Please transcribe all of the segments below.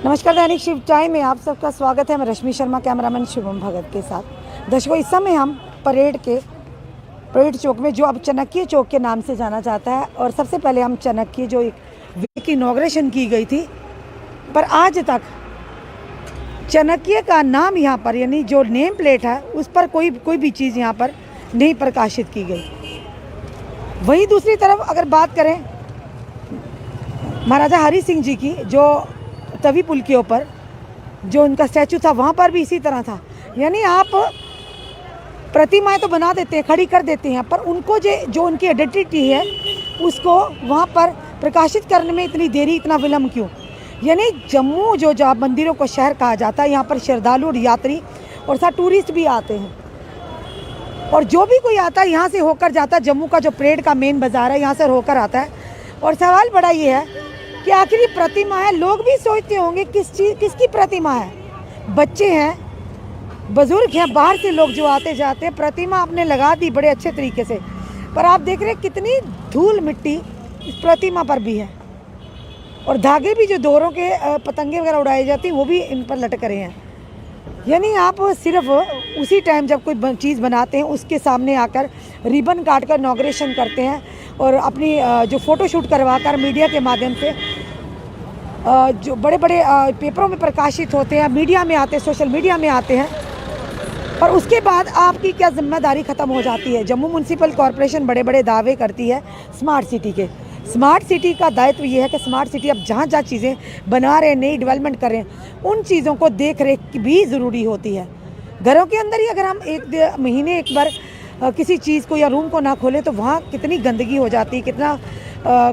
नमस्कार, दैनिक शिव टाइम में आप सबका स्वागत है। मैं रश्मि शर्मा, कैमरामैन शिवम भगत के साथ। दर्शकों, इस समय हम परेड चौक में, जो अब चाणक्य चौक के नाम से जाना जाता है, और सबसे पहले हम चाणक्य जो एक वे की इनॉग्रेशन की गई थी, पर आज तक चाणक्य का नाम यहाँ पर, यानी जो नेम प्लेट है उस पर कोई भी चीज़ यहाँ पर नहीं प्रकाशित की गई। वहीं दूसरी तरफ अगर बात करें महाराजा हरि सिंह जी की, जो तवी पुल के ऊपर जो उनका स्टैचू था, वहाँ पर भी इसी तरह था। यानी आप प्रतिमाएं तो बना देते हैं, खड़ी कर देते हैं, पर उनको जो उनकी आइडेंटिटी है उसको वहाँ पर प्रकाशित करने में इतनी देरी, इतना विलम्ब क्यों? यानी जम्मू जो जहाँ मंदिरों को शहर कहा जाता है, यहाँ पर श्रद्धालु और यात्री और साथ टूरिस्ट भी आते हैं, और जो भी कोई आता है यहाँ से होकर जाता है। जम्मू का जो परेड का मेन बाज़ार है, यहाँ से होकर आता है। और सवाल बड़ा ये है कि आखिर ये प्रतिमा है, लोग भी सोचते होंगे किसकी प्रतिमा है। बच्चे हैं, बुजुर्ग हैं, बाहर से लोग जो आते जाते हैं, प्रतिमा आपने लगा दी बड़े अच्छे तरीके से, पर आप देख रहे हैं कितनी धूल मिट्टी इस प्रतिमा पर भी है, और धागे भी जो दोरों के पतंगे वगैरह उड़ाई जाती वो भी इन पर लटक रहे हैं। यानी आप सिर्फ उसी टाइम जब कोई चीज़ बनाते हैं उसके सामने आकर रिबन काट कर इनॉग्रेशन करते हैं, और अपनी जो फ़ोटोशूट करवा कर मीडिया के माध्यम से जो बड़े बड़े पेपरों में प्रकाशित होते हैं, मीडिया में आते हैं, सोशल मीडिया में आते हैं, और उसके बाद आपकी क्या जिम्मेदारी ख़त्म हो जाती है। जम्मू म्यूनसिपल कॉरपोरेशन बड़े बड़े दावे करती है स्मार्ट सिटी के। स्मार्ट सिटी का दायित्व ये है कि स्मार्ट सिटी अब जहाँ जहाँ चीज़ें बना रहे हैं, नई डेवलपमेंट कर रहे हैं, उन चीज़ों को देख रेख भी ज़रूरी होती है। घरों के अंदर ही अगर हम एक महीने एक बार किसी चीज़ को या रूम को ना खोलें तो वहाँ कितनी गंदगी हो जाती है, कितना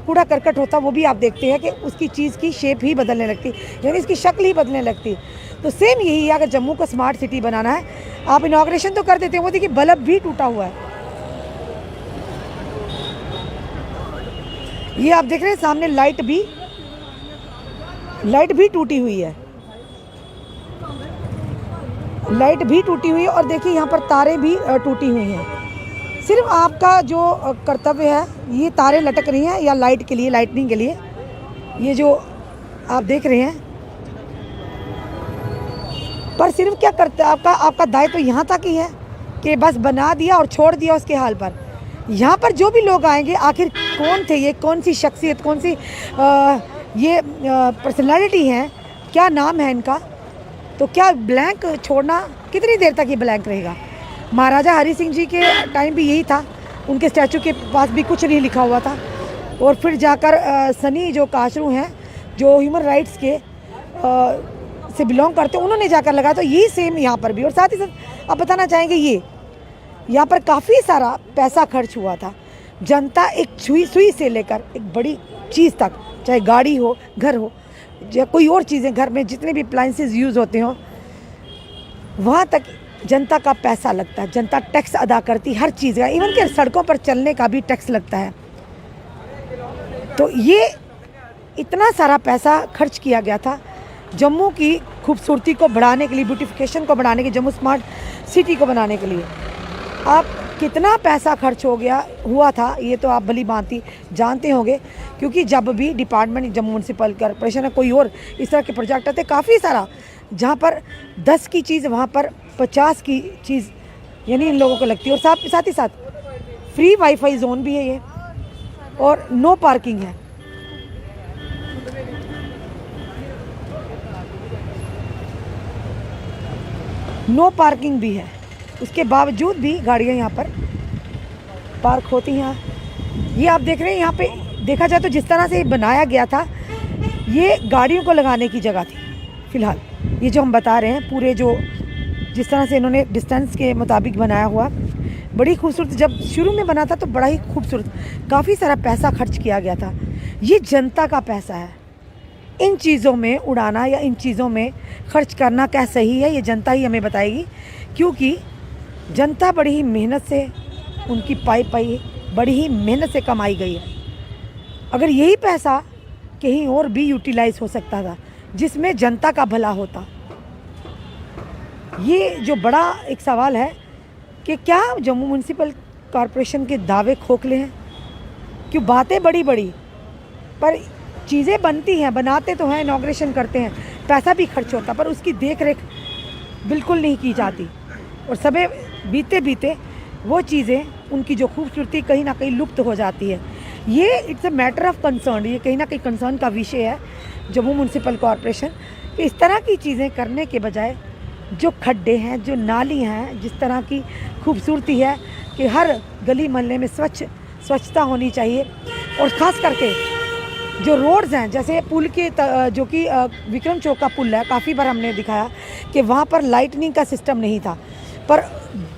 कूड़ा करकट होता, वो भी आप देखते हैं कि उसकी चीज़ की शेप ही बदलने लगती, यानी इसकी शक्ल ही बदलने लगती। तो सेम यही है, अगर जम्मू को स्मार्ट सिटी बनाना है, आप इनॉग्रेशन तो कर देते हैं, वो देखिए बल्ब भी टूटा हुआ है। ये आप देख रहे हैं सामने लाइट भी टूटी हुई है, लाइट भी टूटी हुई है, और देखिए यहाँ पर तारें भी टूटी हुई हैं। सिर्फ आपका जो कर्तव्य है, ये तारें लटक रही हैं या लाइट के लिए, लाइटनिंग के लिए, ये जो आप देख रहे हैं, पर सिर्फ क्या करते हैं, आपका दायित्व तो यहाँ तक ही है कि बस बना दिया और छोड़ दिया उसके हाल पर। यहाँ पर जो भी लोग आएंगे, आखिर कौन थे ये, कौन सी शख्सियत, कौन सी ये पर्सनालिटी हैं, क्या नाम है इनका, तो क्या ब्लैंक छोड़ना, कितनी देर तक ये ब्लैंक रहेगा? महाराजा हरि सिंह जी के टाइम भी यही था, उनके स्टैचू के पास भी कुछ नहीं लिखा हुआ था, और फिर जाकर सनी जो काशरू हैं, जो ह्यूमन राइट्स के से बिलोंग करते हैं, उन्होंने जाकर लगाया। तो यही सेम यहाँ पर भी। और साथ ही साथ आप बताना चाहेंगे, ये यहाँ पर काफ़ी सारा पैसा खर्च हुआ था। जनता एक सुई से लेकर एक बड़ी चीज़ तक, चाहे गाड़ी हो, घर हो, या कोई और चीज़ें, घर में जितने भी अप्लाइंसेस यूज़ होते हो, वहाँ तक जनता का पैसा लगता है। जनता टैक्स अदा करती हर चीज़ का, इवन कि सड़कों पर चलने का भी टैक्स लगता है। तो ये इतना सारा पैसा खर्च किया गया था जम्मू की खूबसूरती को बढ़ाने के लिए, ब्यूटिफिकेशन को बढ़ाने के लिए, जम्मू स्मार्ट सिटी को बनाने के लिए। आप कितना पैसा खर्च हुआ था, ये तो आप भली भांति जानते होंगे, क्योंकि जब भी डिपार्टमेंट, जम्मू म्यूनसिपल कॉरपोरेशन है, कोई और इस तरह के प्रोजेक्ट आते, काफ़ी सारा, जहाँ पर 10 की चीज़ वहाँ पर 50 की चीज़ यानी इन लोगों को लगती है। और साथ ही साथ फ्री वाईफाई जोन भी है ये, और नो पार्किंग है। नो पार्किंग भी है, उसके बावजूद भी गाड़ियाँ यहाँ पर पार्क होती हैं। ये आप देख रहे हैं, यहाँ पे देखा जाए तो जिस तरह से बनाया गया था, ये गाड़ियों को लगाने की जगह थी। फ़िलहाल ये जो हम बता रहे हैं, पूरे जो जिस तरह से इन्होंने डिस्टेंस के मुताबिक बनाया हुआ, बड़ी खूबसूरत, जब शुरू में बना था तो बड़ा ही खूबसूरत, काफ़ी सारा पैसा खर्च किया गया था। ये जनता का पैसा है, इन चीज़ों में उड़ाना या इन चीज़ों में खर्च करना क्या सही है, ये जनता ही हमें बताएगी, क्योंकि जनता बड़ी ही मेहनत से, उनकी पाई बड़ी ही मेहनत से कमाई गई है। अगर यही पैसा कहीं और भी यूटिलाइज हो सकता था, जिसमें जनता का भला होता, ये जो बड़ा एक सवाल है कि क्या जम्मू म्यूनसिपल कॉरपोरेशन के दावे खोखले हैं? क्यों बातें बड़ी बड़ी, पर चीज़ें बनती हैं, बनाते तो हैं, इनॉग्रेशन करते हैं, पैसा भी खर्च होता, पर उसकी देख रेख बिल्कुल नहीं की जाती और समय बीते बीते वो चीज़ें, उनकी जो खूबसूरती कहीं ना कहीं लुप्त हो जाती है। ये it's a matter of concern, ये कहीं ना कहीं कंसर्न का विषय है जम्मू म्यूनसिपल कॉरपोरेशन कि इस तरह की चीज़ें करने के बजाय जो खड्डे हैं, जो नाली हैं, जिस तरह की खूबसूरती है कि हर गली मोहल्ले में स्वच्छता होनी चाहिए। और ख़ास करके जो रोड्स हैं, जैसे पुल के जो कि विक्रम चौक का पुल है, काफ़ी बार हमने दिखाया कि वहाँ पर लाइटनिंग का सिस्टम नहीं था, पर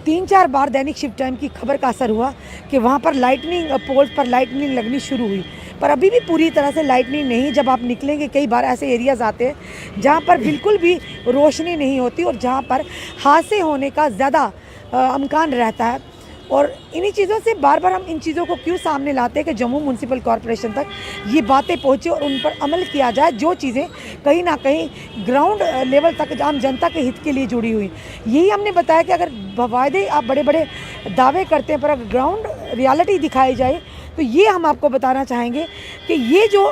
3-4 बार दैनिक शिफ्ट टाइम की खबर का असर हुआ कि वहाँ पर लाइटनिंग पोल्स पर लाइटनिंग लगनी शुरू हुई, पर अभी भी पूरी तरह से लाइटनिंग नहीं। जब आप निकलेंगे, कई बार ऐसे एरियाज़ आते हैं जहाँ पर बिल्कुल भी रोशनी नहीं होती और जहाँ पर हादसे होने का ज़्यादा अमकान रहता है। और इन्हीं चीज़ों से बार बार हम इन चीज़ों को क्यों सामने लाते हैं कि जम्मू म्यूनसिपल कॉरपोरेशन तक ये बातें पहुँचे और उन पर अमल किया जाए, जो चीज़ें कहीं ना कहीं ग्राउंड लेवल तक आम जनता के हित के लिए जुड़ी हुई। यही हमने बताया कि अगर वायदे आप बड़े बड़े दावे करते हैं, पर अगर ग्राउंड रियलिटी दिखाई जाए तो ये हम आपको बताना चाहेंगे कि ये जो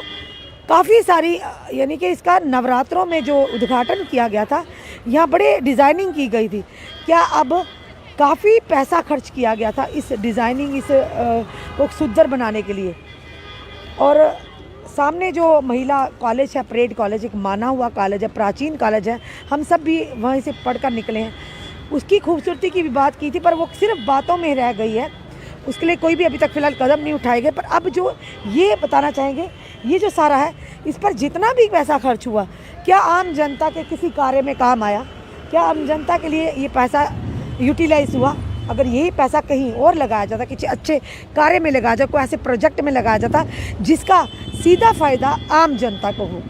काफ़ी सारी, यानी कि इसका नवरात्रों में जो उद्घाटन किया गया था, यहाँ बड़े डिज़ाइनिंग की गई थी। क्या अब काफ़ी पैसा खर्च किया गया था इस डिज़ाइनिंग, इस को सुंदर बनाने के लिए। और सामने जो महिला कॉलेज है, परेड कॉलेज, एक माना हुआ कॉलेज है, प्राचीन कॉलेज है, हम सब भी वहीं से पढ़कर निकले हैं। उसकी खूबसूरती की भी बात की थी, पर वो सिर्फ बातों में रह गई है, उसके लिए कोई भी अभी तक फ़िलहाल कदम नहीं उठाए गए। पर अब जो ये बताना चाहेंगे, ये जो सारा है, इस पर जितना भी पैसा खर्च हुआ, क्या आम जनता के किसी कार्य में काम आया? क्या आम जनता के लिए ये पैसा यूटिलाइज हुआ? अगर यही पैसा कहीं और लगाया जाता, किसी अच्छे कार्य में लगाया जाता, कोई ऐसे प्रोजेक्ट में लगाया जाता जिसका सीधा फ़ायदा आम जनता को हो।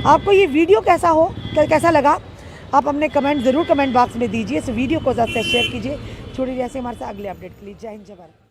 आपको ये वीडियो कैसा लगा, आप अपने कमेंट ज़रूर कमेंट बॉक्स में दीजिए। इस वीडियो को ज़्यादा से शेयर कीजिए। जुड़े रहिए हमारे साथ अगले अपडेट के लिए। जय हिंद, जय भारत।